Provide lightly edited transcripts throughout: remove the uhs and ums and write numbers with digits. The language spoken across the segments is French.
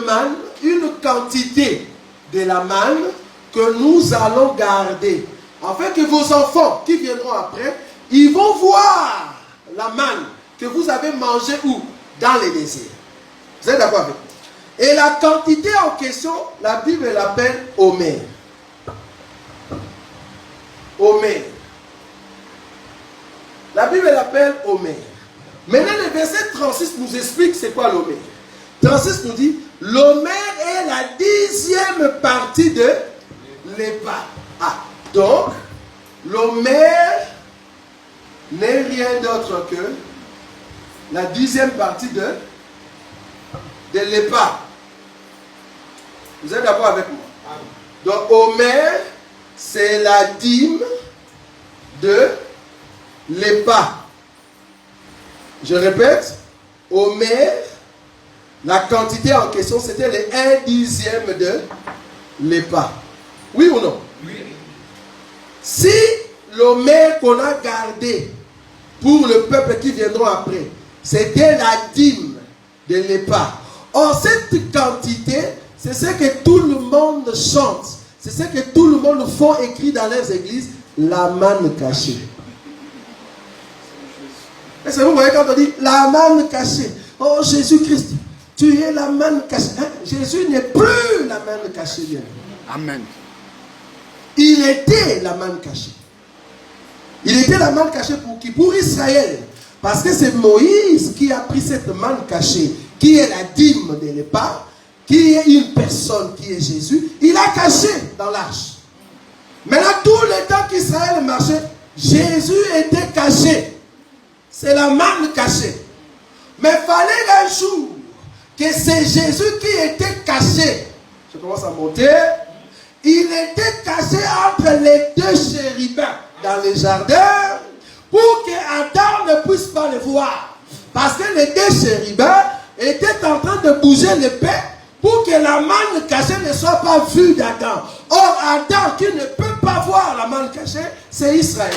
manne, une quantité de la manne que nous allons garder. Afin que vos enfants qui viendront après, ils vont voir la manne que vous avez mangée où? Dans les déserts. Vous êtes d'accord avec moi? Et la quantité en question, la Bible l'appelle Omer. Omer. La Bible l'appelle Omer. Maintenant, le verset 36 nous explique c'est quoi l'Omer. 36 nous dit, l'Omer est la 10e partie de l'épa. Ah, donc, l'Omer n'est rien d'autre que la 10e partie de l'épa. Vous êtes d'accord avec moi? Donc, Omer, c'est la dîme de l'épa. Je répète, Omer, la quantité en question, c'était les 1/10 de l'épa. Oui ou non? Oui. Si l'Omer qu'on a gardé pour le peuple qui viendront après, c'était la dîme de l'épa. Or, cette quantité, c'est ce que tout le monde chante. C'est ce que tout le monde font écrit dans leurs églises, la manne cachée. Est-ce que vous voyez quand on dit la manne cachée? Oh Jésus-Christ, tu es la manne cachée. Hein? Jésus n'est plus la manne cachée. Bien. Amen. Il était la manne cachée. Il était la manne cachée pour qui? Pour Israël. Parce que c'est Moïse qui a pris cette manne cachée, qui est la dîme de l'épa, qui est une personne qui est Jésus. Il a caché dans l'arche. Maintenant, tout le temps qu'Israël marchait, Jésus était caché. C'est la manne cachée. Mais il fallait un jour que c'est Jésus qui était caché. Je commence à monter. Il était caché entre les deux chérubins dans le jardin pour que Adam ne puisse pas le voir. Parce que les deux chérubins étaient en train de bouger l'épée pour que la manne cachée ne soit pas vue d'Adam. Or, Adam qui ne peut pas voir la manne cachée, c'est Israël.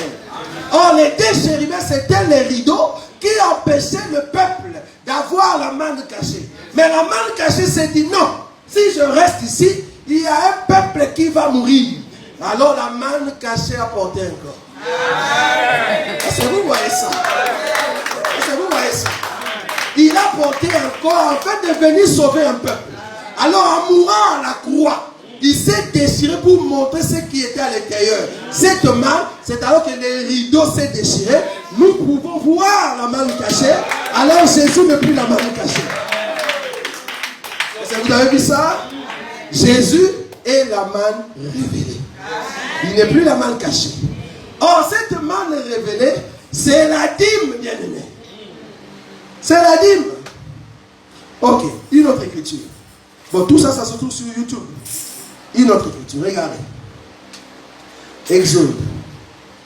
Or, les deux chérubins, c'était les rideaux qui empêchaient le peuple d'avoir la manne cachée. Mais la manne cachée s'est dit non, si je reste ici, il y a un peuple qui va mourir. Alors la manne cachée a porté un corps. Est-ce que vous voyez ça? Est-ce que vous voyez ça? Il a porté un corps afin de venir sauver un peuple. Alors en mourant à la croix, il s'est déchiré pour montrer ce qui était à l'intérieur. Cette manne, c'est alors que les rideaux s'est déchiré. Nous pouvons voir la manne cachée. Alors Jésus n'est plus la manne cachée. Est-ce que vous avez vu ça? Jésus est la manne révélée. Il n'est plus la manne cachée. Or, cette manne révélée, c'est la dîme, bien-aimé. C'est la dîme. Ok, une autre écriture. Bon, tout ça, ça se trouve sur YouTube. Une autre écriture, regardez. Exode.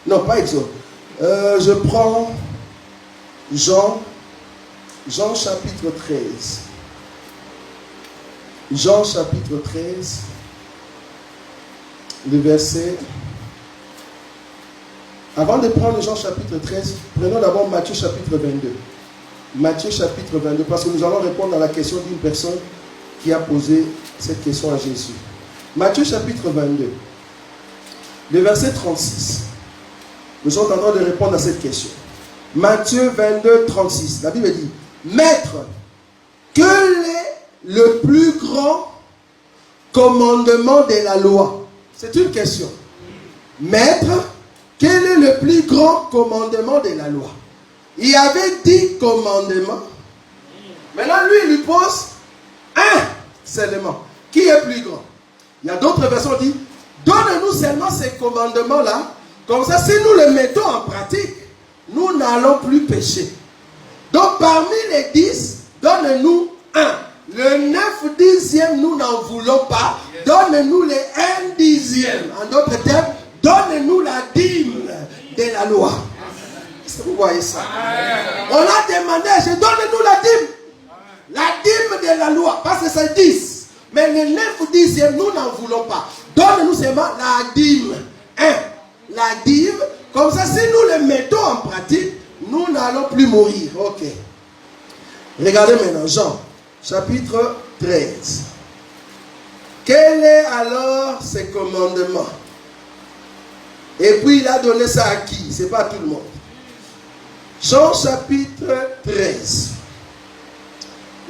Non, pas Exode. Je prends Jean chapitre 13. Jean chapitre 13, le verset. Avant de prendre Jean chapitre 13, prenons d'abord Matthieu chapitre 22. Matthieu chapitre 22, parce que nous allons répondre à la question d'une personne qui a posé cette question à Jésus. Matthieu chapitre 22, le verset 36. Nous sommes en train de répondre à cette question. Matthieu 22, 36. La Bible dit, Maître, quel est le plus grand commandement de la loi? C'est une question. Maître, quel est le plus grand commandement de la loi? Il y avait 10 commandements. Maintenant, lui, il lui pose un seulement. Qui est plus grand? Il y a d'autres versions qui disent, donne-nous seulement ces commandements-là. Comme ça, si nous les mettons en pratique, nous n'allons plus pécher. Donc, parmi les 10, donne-nous un. Le 9/10, nous n'en voulons pas. Donne-nous les 1/10. En d'autres termes, donne-nous la dîme de la loi. Est-ce que vous voyez ça? On a demandé, donne-nous la dîme. La dîme de la loi. Parce que c'est 10. Mais les 9/10, nous n'en voulons pas. Donne-nous seulement la dîme. La dîme. Comme ça, si nous le mettons en pratique, nous n'allons plus mourir. Ok. Regardez maintenant Jean, chapitre 13. Quel est alors ses commandements? Et puis il a donné ça à qui? Ce n'est pas à tout le monde. Jean chapitre 13.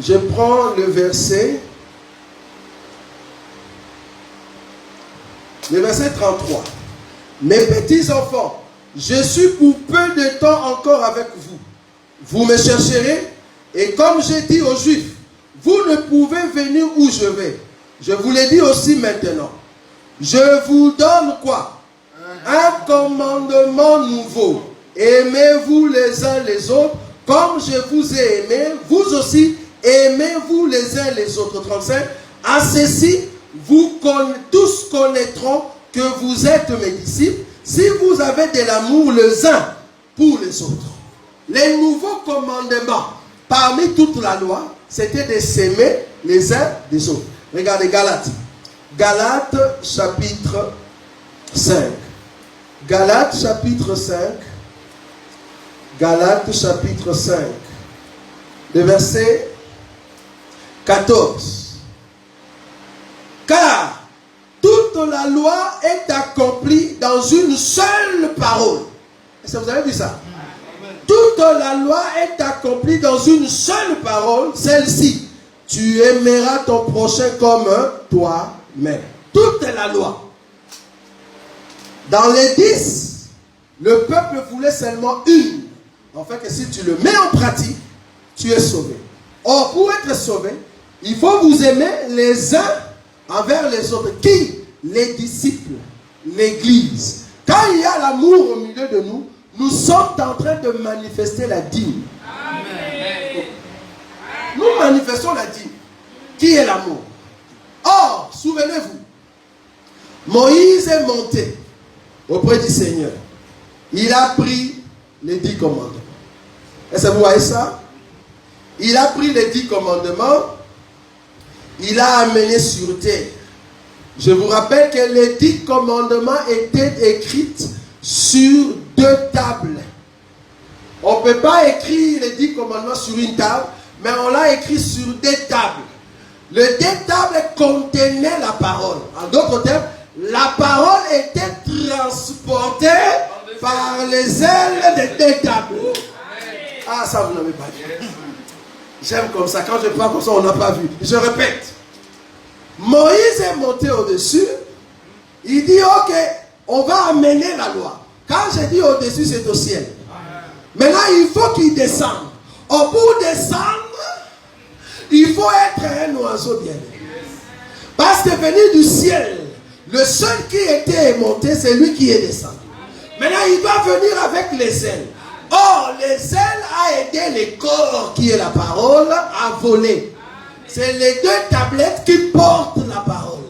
Je prends le verset 33. Mes petits enfants, je suis pour peu de temps encore avec vous. Vous me chercherez, et comme j'ai dit aux Juifs, vous ne pouvez venir où je vais. Je vous l'ai dit aussi maintenant. Je vous donne quoi? Un commandement nouveau. Aimez-vous les uns les autres, comme je vous ai aimé, vous aussi aimez-vous les uns les autres. 35. À ceci, vous tous connaîtront que vous êtes mes disciples, si vous avez de l'amour les uns pour les autres. Les nouveaux commandements, parmi toute la loi, c'était de s'aimer les uns des autres. Regardez Galates. Galates chapitre 5. Galates chapitre 5. Galates chapitre 5. Le verset 14. Car toute la loi est accomplie dans une seule parole. Est-ce que vous avez vu ça? Toute la loi est accomplie dans une seule parole, celle-ci. Tu aimeras ton prochain comme toi-même. Toute la loi. Dans les 10, le peuple voulait seulement une. En fait, que si tu le mets en pratique, tu es sauvé. Or, pour être sauvé, il faut vous aimer les uns envers les autres. Qui? Les disciples, l'Église. Quand il y a l'amour au milieu de nous, nous sommes en train de manifester la dîme. Amen. Nous manifestons la dîme. Qui est l'amour? Or, souvenez-vous, Moïse est monté auprès du Seigneur. Il a pris les 10 commandements. Est-ce que vous voyez ça? Il a pris les 10 commandements. Il a amené sur terre. Je vous rappelle que les 10 commandements étaient écrits sur 2 tables. On ne peut pas écrire les 10 commandements sur une table, mais on l'a écrit sur 2 tables. Les 2 tables contenaient la parole. En d'autres termes, la parole était transportée par les ailes des 2 tables. Ah, ça vous n'avez pas vu. J'aime comme ça. Quand je parle comme ça, on n'a pas vu. Je répète. Moïse est monté au-dessus. Il dit, ok, on va amener la loi. Quand je dis au-dessus, c'est au ciel. Maintenant, il faut qu'il descende. Or, pour descendre, il faut être un oiseau bien. Parce que venir du ciel, le seul qui était monté, c'est lui qui est descendu. Maintenant, il va venir avec les ailes. Or, les ailes a aidé les corps, qui est la parole, à voler. C'est les 2 tablettes qui portent la parole.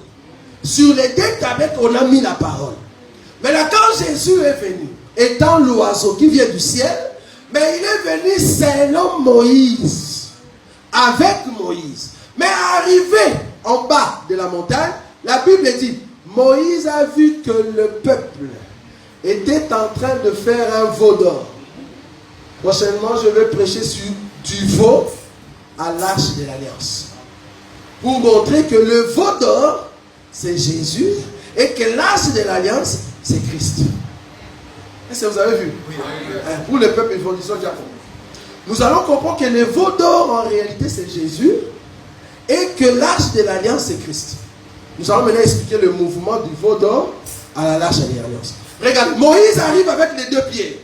Sur les 2 tablettes, on a mis la parole. Maintenant, quand Jésus est venu, étant l'oiseau qui vient du ciel, mais il est venu selon Moïse, avec Moïse. Mais arrivé en bas de la montagne, la Bible dit, Moïse a vu que le peuple était en train de faire un veau d'or. Prochainement, je vais prêcher sur du veau à l'arche de l'alliance. Pour montrer que le veau d'or, c'est Jésus, et que l'arche de l'alliance, c'est Christ. Est-ce que vous avez vu? Oui. Pour le peuple, ils vont dire ça. Nous allons comprendre que le veau d'or, en réalité, c'est Jésus, et que l'arche de l'alliance, c'est Christ. Nous allons maintenant expliquer le mouvement du veau d'or à l'arche de l'alliance. Regardez, Moïse arrive avec les 2 pieds.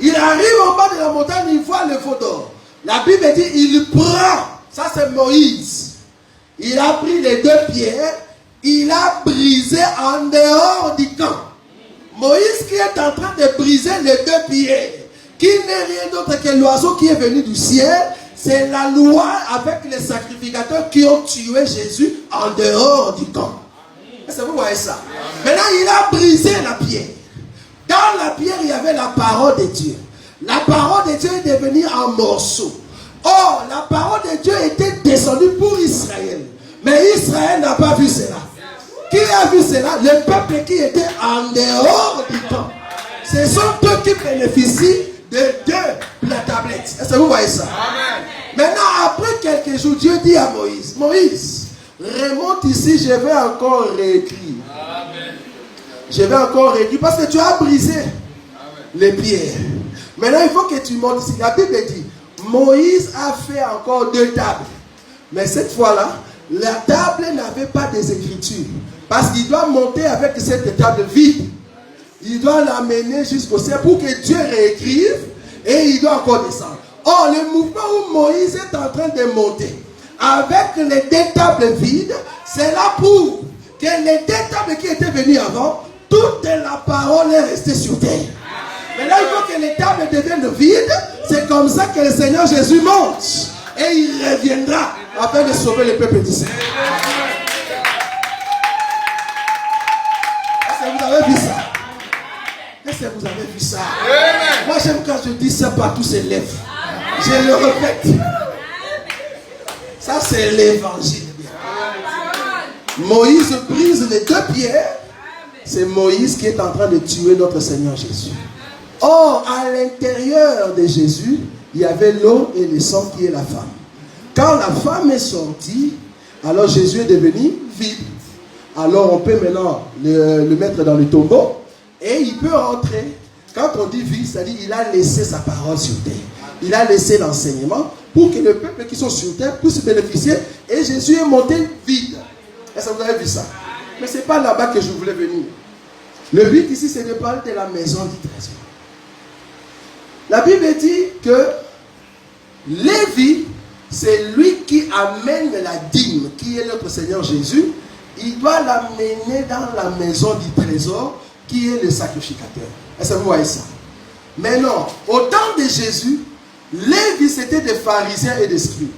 Il arrive en bas de la montagne, il voit le veau d'or. La Bible dit, il prend. Ça, c'est Moïse. Il a pris les 2 pierres, il a brisé en dehors du camp. Moïse qui est en train de briser les 2 pierres, qui n'est rien d'autre que l'oiseau qui est venu du ciel, c'est la loi avec les sacrificateurs qui ont tué Jésus en dehors du camp. Est-ce que vous voyez ça? Maintenant, il a brisé la pierre. Dans la pierre, il y avait la parole de Dieu. La parole de Dieu est devenue en morceaux. Or, la parole de Dieu était descendue pour Israël. Mais Israël n'a pas vu cela. Qui a vu cela? Le peuple qui était en dehors du camp. Ce sont eux qui bénéficient de 2 tablettes. Est-ce que vous voyez ça? Amen. Maintenant, après quelques jours, Dieu dit à Moïse, Moïse, Remonte ici, je vais encore réécrire. Amen. Je vais encore réécrire parce que tu as brisé les pierres. Maintenant, il faut que tu montes ici. La Bible dit, Moïse a fait encore 2 tables. Mais cette fois-là, la table n'avait pas des écritures. Parce qu'il doit monter avec cette table vide. Il doit l'amener jusqu'au ciel pour que Dieu réécrive et il doit encore descendre. Or, le mouvement où Moïse est en train de monter avec les 2 tables vides, c'est là pour que les 2 tables qui étaient venues avant, toute la parole est restée sur terre. Maintenant, il faut que les tables deviennent vides. C'est comme ça que le Seigneur Jésus monte. Et il reviendra afin de sauver le peuple d'Israël. Est-ce que vous avez vu ça? Est-ce que vous avez vu ça? Moi, j'aime quand je dis ça, partout se lève. Je le répète. Ça, c'est l'évangile. Moïse brise les 2 pierres. C'est Moïse qui est en train de tuer notre Seigneur Jésus. Or, à l'intérieur de Jésus, il y avait l'eau et le sang qui est la femme. Quand la femme est sortie, alors Jésus est devenu vide. Alors on peut maintenant le mettre dans le tombeau et il peut entrer. Quand on dit vide, c'est-à-dire qu'il a laissé sa parole sur terre. Il a laissé l'enseignement pour que le peuple qui sont sur terre puisse bénéficier. Et Jésus est monté vide. Est-ce que vous avez vu ça? Mais ce n'est pas là-bas que je voulais venir. Le but ici, c'est de parler de la maison du trésor. La Bible dit que Lévi, c'est lui qui amène la dîme, qui est notre Seigneur Jésus. Il doit l'amener dans la maison du trésor, qui est le sacrificateur. Est-ce que vous voyez ça? Mais non, au temps de Jésus, Lévi, c'était des pharisiens et des scribes.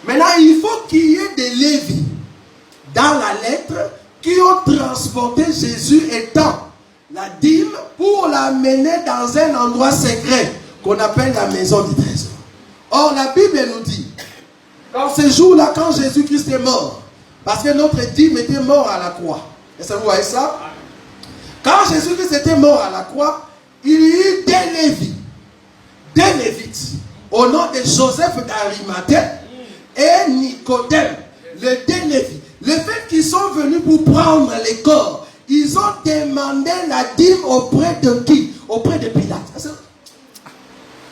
Maintenant, il faut qu'il y ait des Lévis dans la lettre qui ont transporté Jésus étant la dîme pour l'amener dans un endroit secret qu'on appelle la maison du trésor. Or, la Bible nous dit, dans ce jour-là, quand Jésus-Christ est mort, parce que notre dîme était mort à la croix. Est-ce que vous voyez ça? Quand Jésus-Christ était mort à la croix, il y eut des Lévites, au nom de Joseph d'Arimathée et Nicodème, les 2 Lévites. Le fait qu'ils sont venus pour prendre les corps, ils ont demandé la dîme auprès de qui? Auprès de Pilate.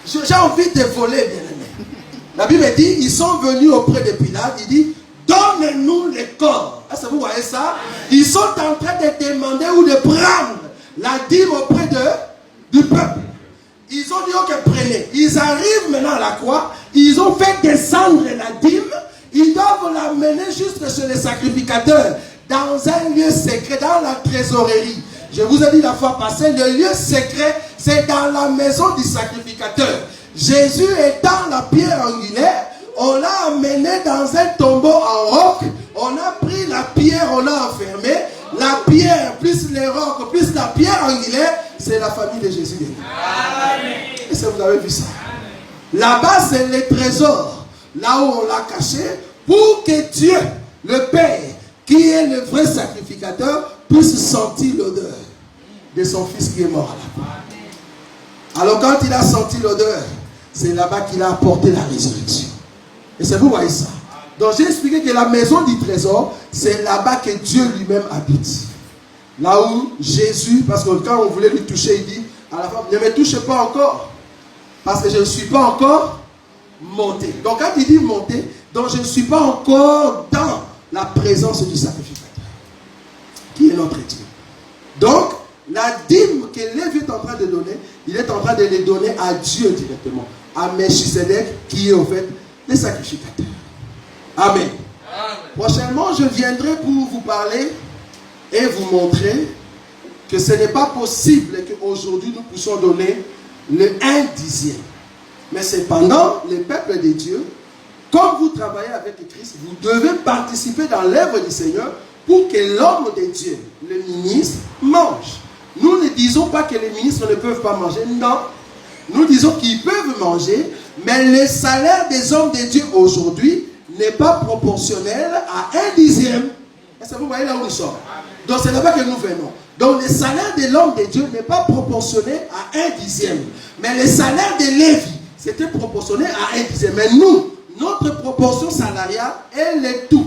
J'ai envie de voler, bien aimé. La Bible dit, ils sont venus auprès de Pilate, il dit, donne-nous les corps. Est-ce que vous voyez ça? Ils sont en train de demander ou de prendre la dîme auprès du peuple. Ils ont dit, ok, prenez. Ils arrivent maintenant à la croix, ils ont fait descendre la dîme, ils doivent l'amener jusque chez les sacrificateurs, dans un lieu secret, dans la trésorerie. Je vous ai dit la fois passée, le lieu secret, c'est dans la maison du sacrificateur. Jésus étant la pierre angulaire, on l'a amené dans un tombeau en roc, on a pris la pierre, on l'a enfermé, la pierre plus les rocs, plus la pierre angulaire, c'est la famille de Jésus. Est-ce que vous avez vu ça? Là-bas, c'est le trésor, là où on l'a caché, pour que Dieu, le Père, qui est le vrai sacrificateur, puisse sentir l'odeur de son fils qui est mort à la croix. Alors quand il a senti l'odeur, c'est là-bas qu'il a apporté la résurrection. Et c'est vous voyez ça. Donc j'ai expliqué que la maison du trésor, c'est là-bas que Dieu lui-même habite. Là où Jésus, parce que quand on voulait lui toucher, il dit à la femme, ne me touchez pas encore, parce que je ne suis pas encore monté. Donc quand il dit monté, donc je ne suis pas encore dans la présence du sacrificateur, qui est notre Dieu. Donc, la dîme que Lévi est en train de donner, il est en train de les donner à Dieu directement, à Melchisedec, qui est en fait le sacrificateur. Amen. Amen. Prochainement, je viendrai pour vous parler et vous montrer que ce n'est pas possible qu'aujourd'hui nous puissions donner le 1/10. Mais cependant, le peuple de Dieu, comme vous travaillez avec Christ, vous devez participer dans l'œuvre du Seigneur pour que l'homme de Dieu, le ministre, mange. Nous ne disons pas que les ministres ne peuvent pas manger, non. Nous disons qu'ils peuvent manger, mais le salaire des hommes de Dieu aujourd'hui n'est pas proportionnel à 1/10. Est-ce que vous voyez là où nous sommes? Donc c'est là-bas que nous venons. Donc le salaire de l'homme de Dieu n'est pas proportionné à 1/10. Mais le salaire de Lévi, c'était proportionné à 1/10. Mais nous, notre proportion salariale, elle est tout.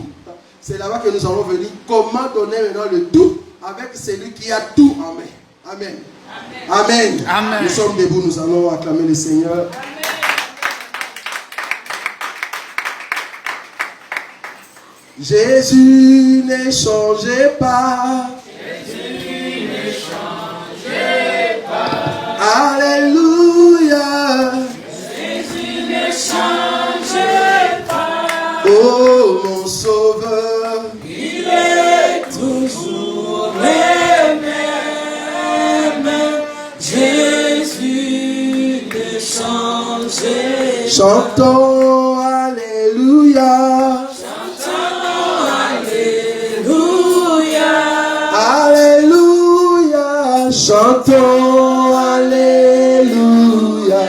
C'est là-bas que nous allons venir. Comment donner maintenant le tout avec celui qui a tout en main. Amen. Amen. Amen. Nous sommes debout, nous allons acclamer le Seigneur. Amen. Jésus ne changeait pas. Jésus ne changeait pas. Alléluia. Jésus ne changeait pas. Oh mon Sauveur, il est toujours le même. Jésus ne changeait pas. Chantons Alléluia. Alléluia, chantons Alléluia,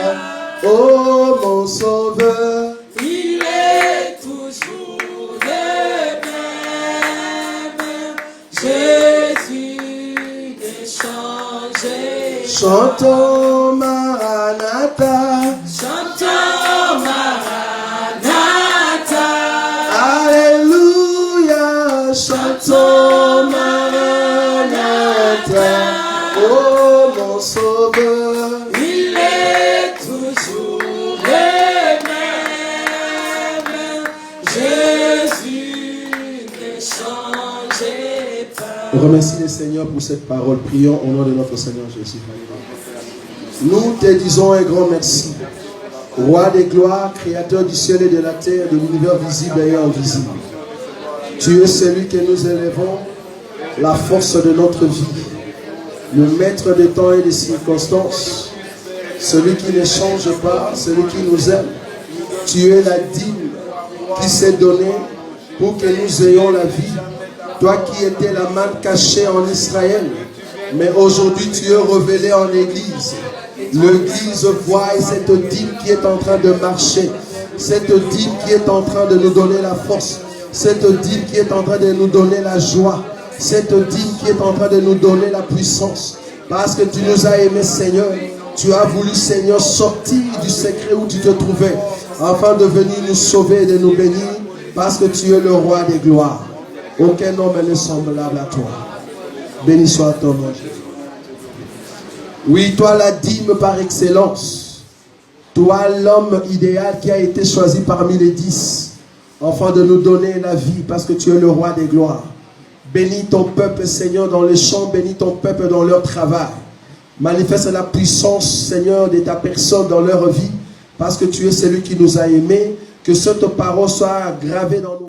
oh mon Sauveur, il est toujours le même, Jésus ne changeait. Chantons Maranatha, chantons Maranatha, Alléluia, chantons Maranatha, oh mon Sauveur, il est toujours le même, Jésus ne changeait pas. On remercie le Seigneur pour cette parole. Prions au nom de notre Seigneur Jésus. Nous te disons un grand merci, Roi des gloires, Créateur du ciel et de la terre, de l'univers visible et invisible. Tu es celui que nous élevons, la force de notre vie, le maître des temps et des circonstances, celui qui ne change pas, celui qui nous aime. Tu es la dîme qui s'est donnée pour que nous ayons la vie. Toi qui étais la manne cachée en Israël, mais aujourd'hui tu es révélé en Église. L'Église voit cette dîme qui est en train de marcher, cette dîme qui est en train de nous donner la force, cette dîme qui est en train de nous donner la joie, cette dîme qui est en train de nous donner la puissance. Parce que tu nous as aimés, Seigneur. Tu as voulu, Seigneur, sortir du secret où tu te trouvais, afin de venir nous sauver et de nous bénir, parce que tu es le roi des gloires. Aucun homme n'est semblable à toi. Béni soit ton nom. Oui, toi la dîme par excellence. Toi l'homme idéal qui a été choisi parmi les 10, afin de nous donner la vie, parce que tu es le roi des gloires. Bénis ton peuple, Seigneur, dans les champs. Bénis ton peuple dans leur travail. Manifeste la puissance, Seigneur, de ta personne dans leur vie, parce que tu es celui qui nous a aimés. Que cette parole soit gravée dans nos